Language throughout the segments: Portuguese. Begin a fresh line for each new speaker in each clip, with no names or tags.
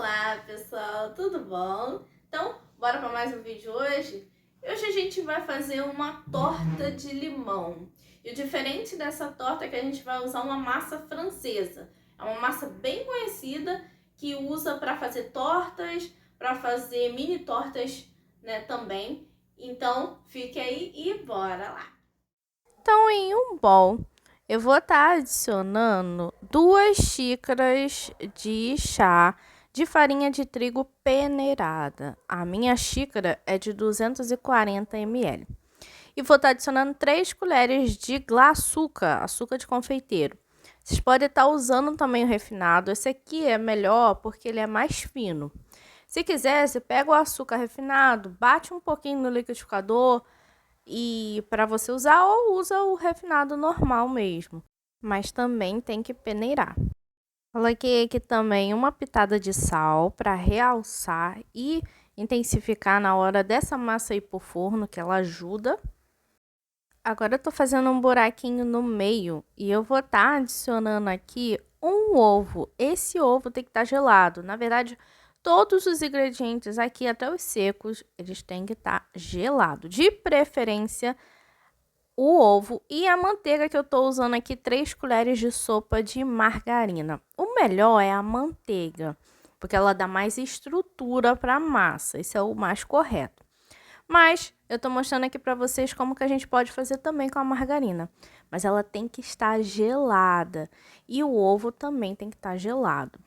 Olá pessoal, tudo bom? Então, bora para mais um vídeo hoje? Hoje a gente vai fazer uma torta de limão. E o diferente dessa torta é que a gente vai usar uma massa francesa. É uma massa bem conhecida que usa para fazer tortas, para fazer mini tortas, né, também. Então, fique aí e bora lá!
Então, em um bowl, eu vou estar adicionando 2 xícaras de chá de farinha de trigo peneirada. A minha xícara é de 240 ml. E vou estar adicionando 3 colheres de açúcar, açúcar de confeiteiro. Vocês podem estar usando também o refinado. Esse aqui é melhor porque ele é mais fino. Se quiser, você pega o açúcar refinado, bate um pouquinho no liquidificador, e para você usar, ou usa o refinado normal mesmo, mas também tem que peneirar. Coloquei aqui também uma pitada de sal para realçar e intensificar na hora dessa massa ir pro forno, que ela ajuda. Agora eu tô fazendo um buraquinho no meio e eu vou estar adicionando aqui um ovo. Esse ovo tem que estar gelado. Na verdade, todos os ingredientes aqui, até os secos, eles têm que estar gelados. De preferência, o ovo e a manteiga, que eu estou usando aqui 3 colheres de sopa de margarina. O melhor é a manteiga, porque ela dá mais estrutura para a massa. Esse é o mais correto. Mas eu estou mostrando aqui para vocês como que a gente pode fazer também com a margarina. Mas ela tem que estar gelada e o ovo também tem que estar gelado.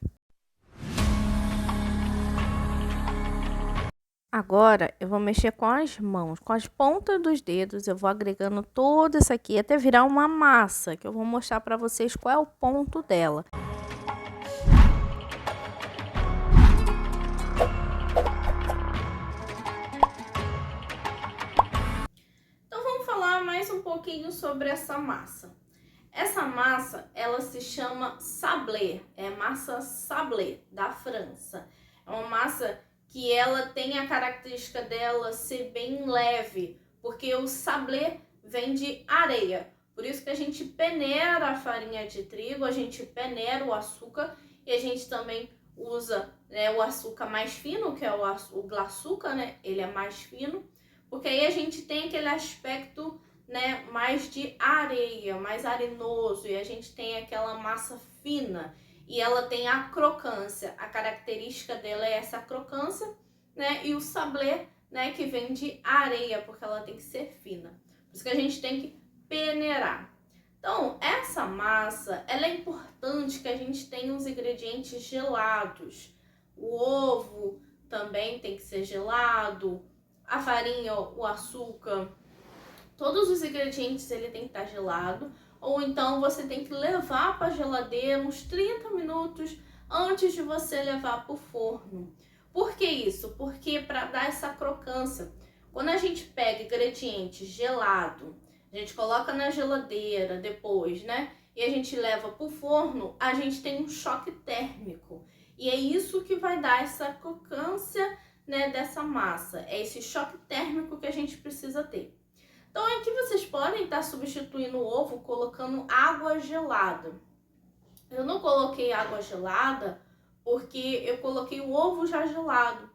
Agora eu vou mexer com as mãos, com as pontas dos dedos, eu vou agregando todo isso aqui até virar uma massa, que eu vou mostrar para vocês qual é o ponto dela.
Então vamos falar mais um pouquinho sobre essa massa. Essa massa, ela se chama sablé, é massa sablé da França. É uma massa que ela tem a característica dela ser bem leve, porque o sablé vem de areia. Por isso que a gente peneira a farinha de trigo, a gente peneira o açúcar e a gente também usa, né, o açúcar mais fino, que é o glaçúcar, né? Ele é mais fino, porque aí a gente tem aquele aspecto, né, mais de areia, mais arenoso, e a gente tem aquela massa fina e ela tem a crocância. A característica dela é essa crocância, né? E o sablé, né, que vem de areia, porque ela tem que ser fina. Por isso que a gente tem que peneirar. Então, essa massa, ela é importante que a gente tenha os ingredientes gelados. O ovo também tem que ser gelado, a farinha, o açúcar, todos os ingredientes ele tem que estar gelado, ou então você tem que levar para a geladeira uns 30 minutos antes de você levar para o forno. Por que isso? Porque para dar essa crocância, quando a gente pega ingrediente gelado, a gente coloca na geladeira depois, né? E a gente leva para o forno, a gente tem um choque térmico. E é isso que vai dar essa crocância, né, dessa massa. É esse choque térmico que a gente precisa ter. Então aqui vocês podem estar substituindo o ovo colocando água gelada. Eu não coloquei água gelada porque eu coloquei o ovo já gelado.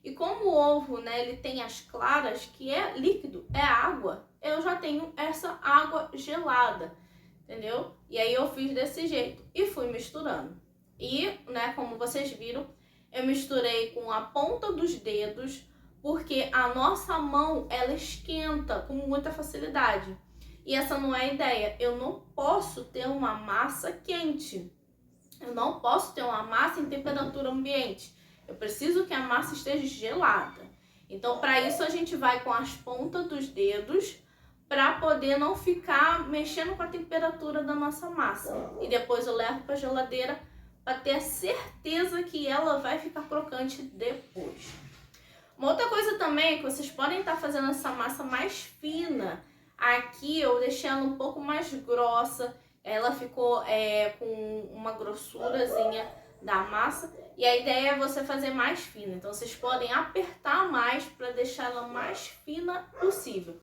E como o ovo, né, ele tem as claras, que é líquido, é água, eu já tenho essa água gelada, entendeu? E aí eu fiz desse jeito e fui misturando. E, né, como vocês viram, eu misturei com a ponta dos dedos, porque a nossa mão, ela esquenta com muita facilidade. E essa não é a ideia. Eu não posso ter uma massa quente. Eu não posso ter uma massa em temperatura ambiente. Eu preciso que a massa esteja gelada. Então, para isso, a gente vai com as pontas dos dedos para poder não ficar mexendo com a temperatura da nossa massa. E depois eu levo para a geladeira para ter a certeza que ela vai ficar crocante depois. Uma outra coisa também é que vocês podem estar fazendo essa massa mais fina. Aqui eu deixei ela um pouco mais grossa. Ela ficou com uma grossurazinha da massa. E a ideia é você fazer mais fina. Então vocês podem apertar mais para deixar ela mais fina possível.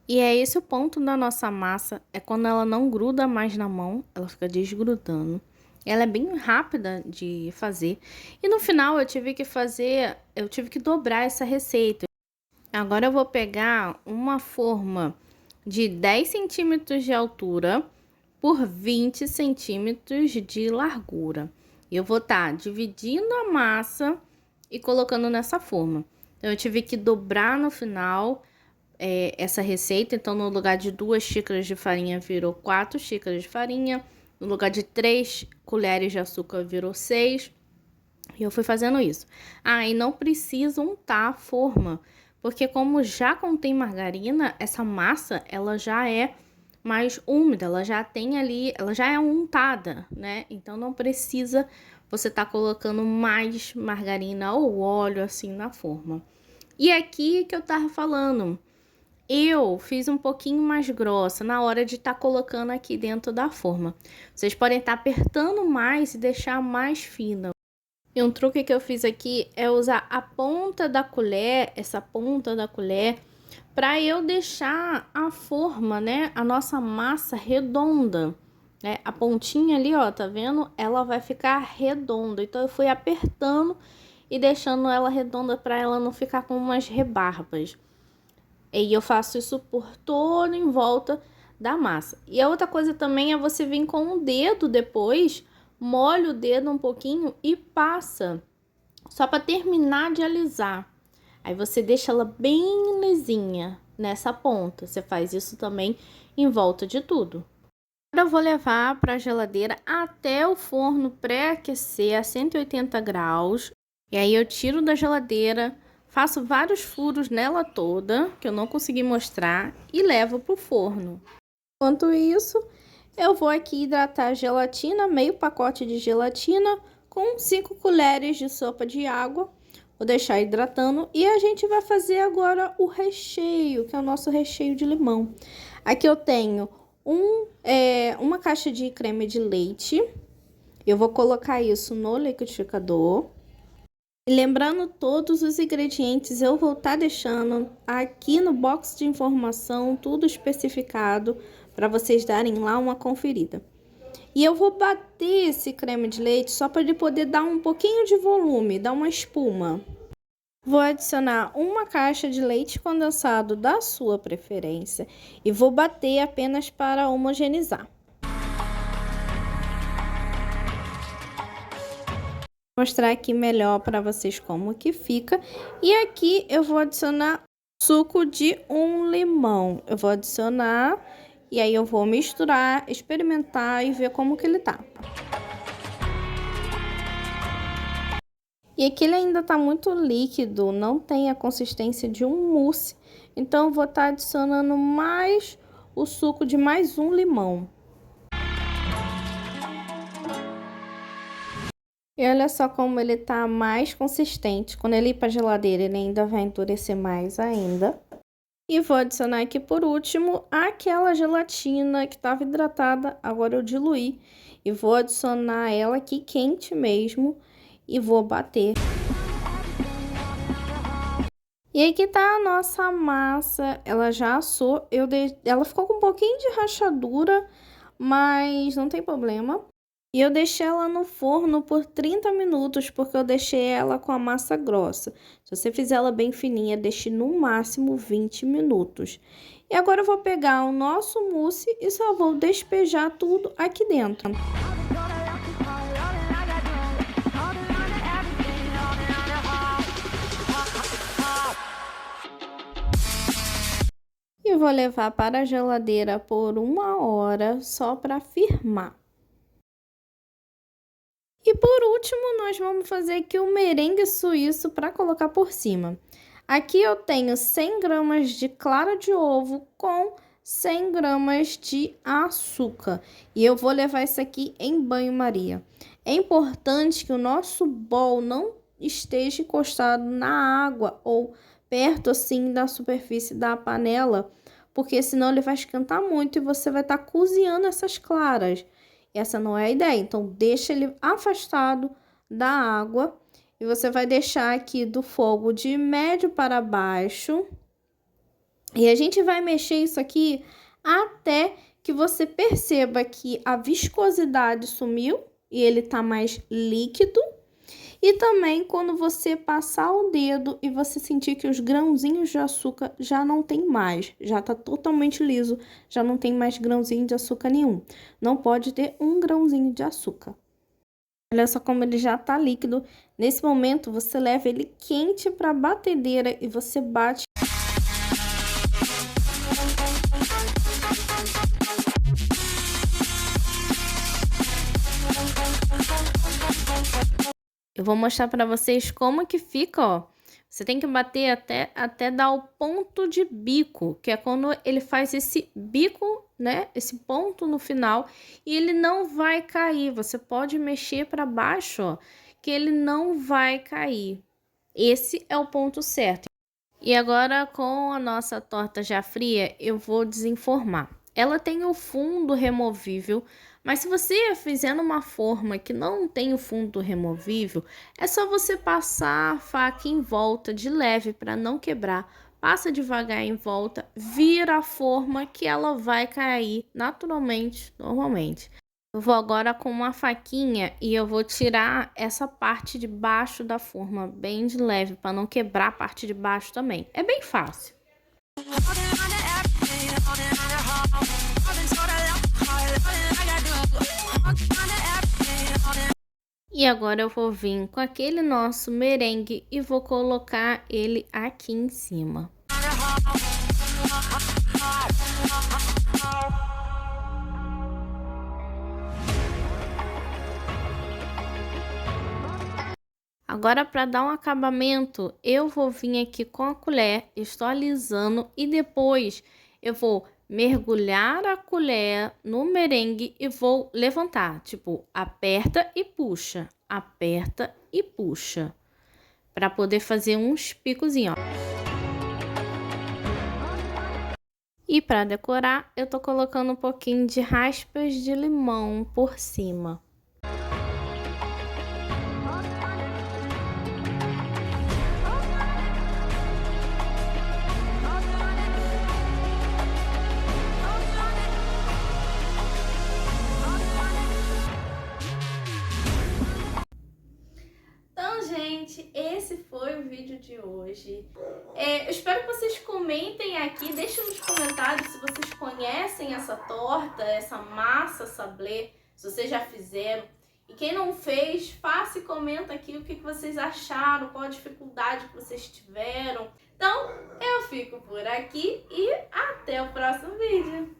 E é esse o ponto da nossa massa, é quando ela não gruda mais na mão, ela fica desgrudando. Ela é bem rápida de fazer. E no final eu tive que dobrar essa receita. Agora eu vou pegar uma forma de 10 centímetros de altura por 20 centímetros de largura. Eu vou estar dividindo a massa e colocando nessa forma. Então, eu tive que dobrar no final essa receita. Então, no lugar de 2 xícaras de farinha, virou 4 xícaras de farinha. No lugar de 3 colheres de açúcar, virou 6. E eu fui fazendo isso. E não precisa untar a forma, porque como já contém margarina, essa massa, ela já é mais úmida, ela já tem ali, ela já é untada, né? Então, não precisa você tá colocando mais margarina ou óleo assim na forma. E aqui que eu tava falando, eu fiz um pouquinho mais grossa na hora de estar colocando aqui dentro da forma. Vocês podem estar apertando mais e deixar mais fina. E um truque que eu fiz aqui é usar a ponta da colher, essa ponta da colher, para eu deixar a forma, né, a nossa massa redonda, né? A pontinha ali, ó, tá vendo? Ela vai ficar redonda. Então eu fui apertando e deixando ela redonda para ela não ficar com umas rebarbas. E eu faço isso por todo em volta da massa. E a outra coisa também é você vir com o dedo depois, molha o dedo um pouquinho e passa, só para terminar de alisar. Aí você deixa ela bem lisinha nessa ponta. Você faz isso também em volta de tudo. Agora eu vou levar para a geladeira até o forno pré-aquecer a 180 graus. E aí eu tiro da geladeira, faço vários furos nela toda, que eu não consegui mostrar, e levo para o forno. Enquanto isso, eu vou aqui hidratar a gelatina, meio pacote de gelatina, com 5 colheres de sopa de água. Vou deixar hidratando e a gente vai fazer agora o recheio, que é o nosso recheio de limão. Aqui eu tenho uma caixa de creme de leite. Eu vou colocar isso no liquidificador. E lembrando, todos os ingredientes eu vou estar deixando aqui no box de informação, tudo especificado, para vocês darem lá uma conferida. E eu vou bater esse creme de leite só para ele poder dar um pouquinho de volume, dar uma espuma. Vou adicionar uma caixa de leite condensado da sua preferência e vou bater apenas para homogeneizar. Vou mostrar aqui melhor para vocês como que fica. E aqui eu vou adicionar suco de um limão. Eu vou adicionar e aí eu vou misturar, experimentar e ver como que ele tá. E aqui ele ainda tá muito líquido, não tem a consistência de um mousse. Então, eu vou estar adicionando mais o suco de mais um limão. E olha só como ele tá mais consistente. Quando ele ir pra geladeira, ele ainda vai endurecer mais ainda. E vou adicionar aqui por último aquela gelatina que estava hidratada. Agora eu diluí e vou adicionar ela aqui quente mesmo. E vou bater. E aqui tá a nossa massa, ela já assou, ela ficou com um pouquinho de rachadura, mas não tem problema. E eu deixei ela no forno por 30 minutos, porque eu deixei ela com a massa grossa. Se você fizer ela bem fininha, deixe no máximo 20 minutos. E agora eu vou pegar o nosso mousse e só vou despejar tudo aqui dentro. E vou levar para a geladeira por 1 hora, só para firmar. E por último, nós vamos fazer aqui o merengue suíço para colocar por cima. Aqui eu tenho 100 gramas de clara de ovo com 100 gramas de açúcar. E eu vou levar isso aqui em banho-maria. É importante que o nosso bol não esteja encostado na água ou perto assim da superfície da panela, porque senão ele vai esquentar muito e você vai estar cozinhando essas claras. Essa não é a ideia, então deixa ele afastado da água e você vai deixar aqui do fogo de médio para baixo. E a gente vai mexer isso aqui até que você perceba que a viscosidade sumiu e ele tá mais líquido. E também quando você passar o dedo e você sentir que os grãozinhos de açúcar já não tem mais, já tá totalmente liso, já não tem mais grãozinho de açúcar nenhum. Não pode ter um grãozinho de açúcar. Olha só como ele já tá líquido. Nesse momento, você leva ele quente para a batedeira e você bate. Eu vou mostrar para vocês como que fica, ó. Você tem que bater até dar o ponto de bico, que é quando ele faz esse bico, né? Esse ponto no final, e ele não vai cair. Você pode mexer para baixo, ó, que ele não vai cair. Esse é o ponto certo. E agora, com a nossa torta já fria, eu vou desenformar. Ela tem o fundo removível, mas se você fizer numa forma que não tem o fundo removível, é só você passar a faca em volta de leve para não quebrar. Passa devagar em volta, vira a forma que ela vai cair naturalmente, normalmente. Eu vou agora com uma faquinha e eu vou tirar essa parte de baixo da forma bem de leve para não quebrar a parte de baixo também. É bem fácil. E agora eu vou vir com aquele nosso merengue e vou colocar ele aqui em cima. Agora, para dar um acabamento, eu vou vir aqui com a colher, estou alisando e depois eu vou mergulhar a colher no merengue e vou levantar, tipo, aperta e puxa, para poder fazer uns picozinhos, ó. E para decorar, eu tô colocando um pouquinho de raspas de limão por cima.
Esse foi o vídeo de hoje. Eu espero que vocês comentem aqui, deixem nos comentários se vocês conhecem essa torta, essa massa sablé, se vocês já fizeram. E quem não fez, faça e comenta aqui o que vocês acharam, qual a dificuldade que vocês tiveram. Então, eu fico por aqui e até o próximo vídeo.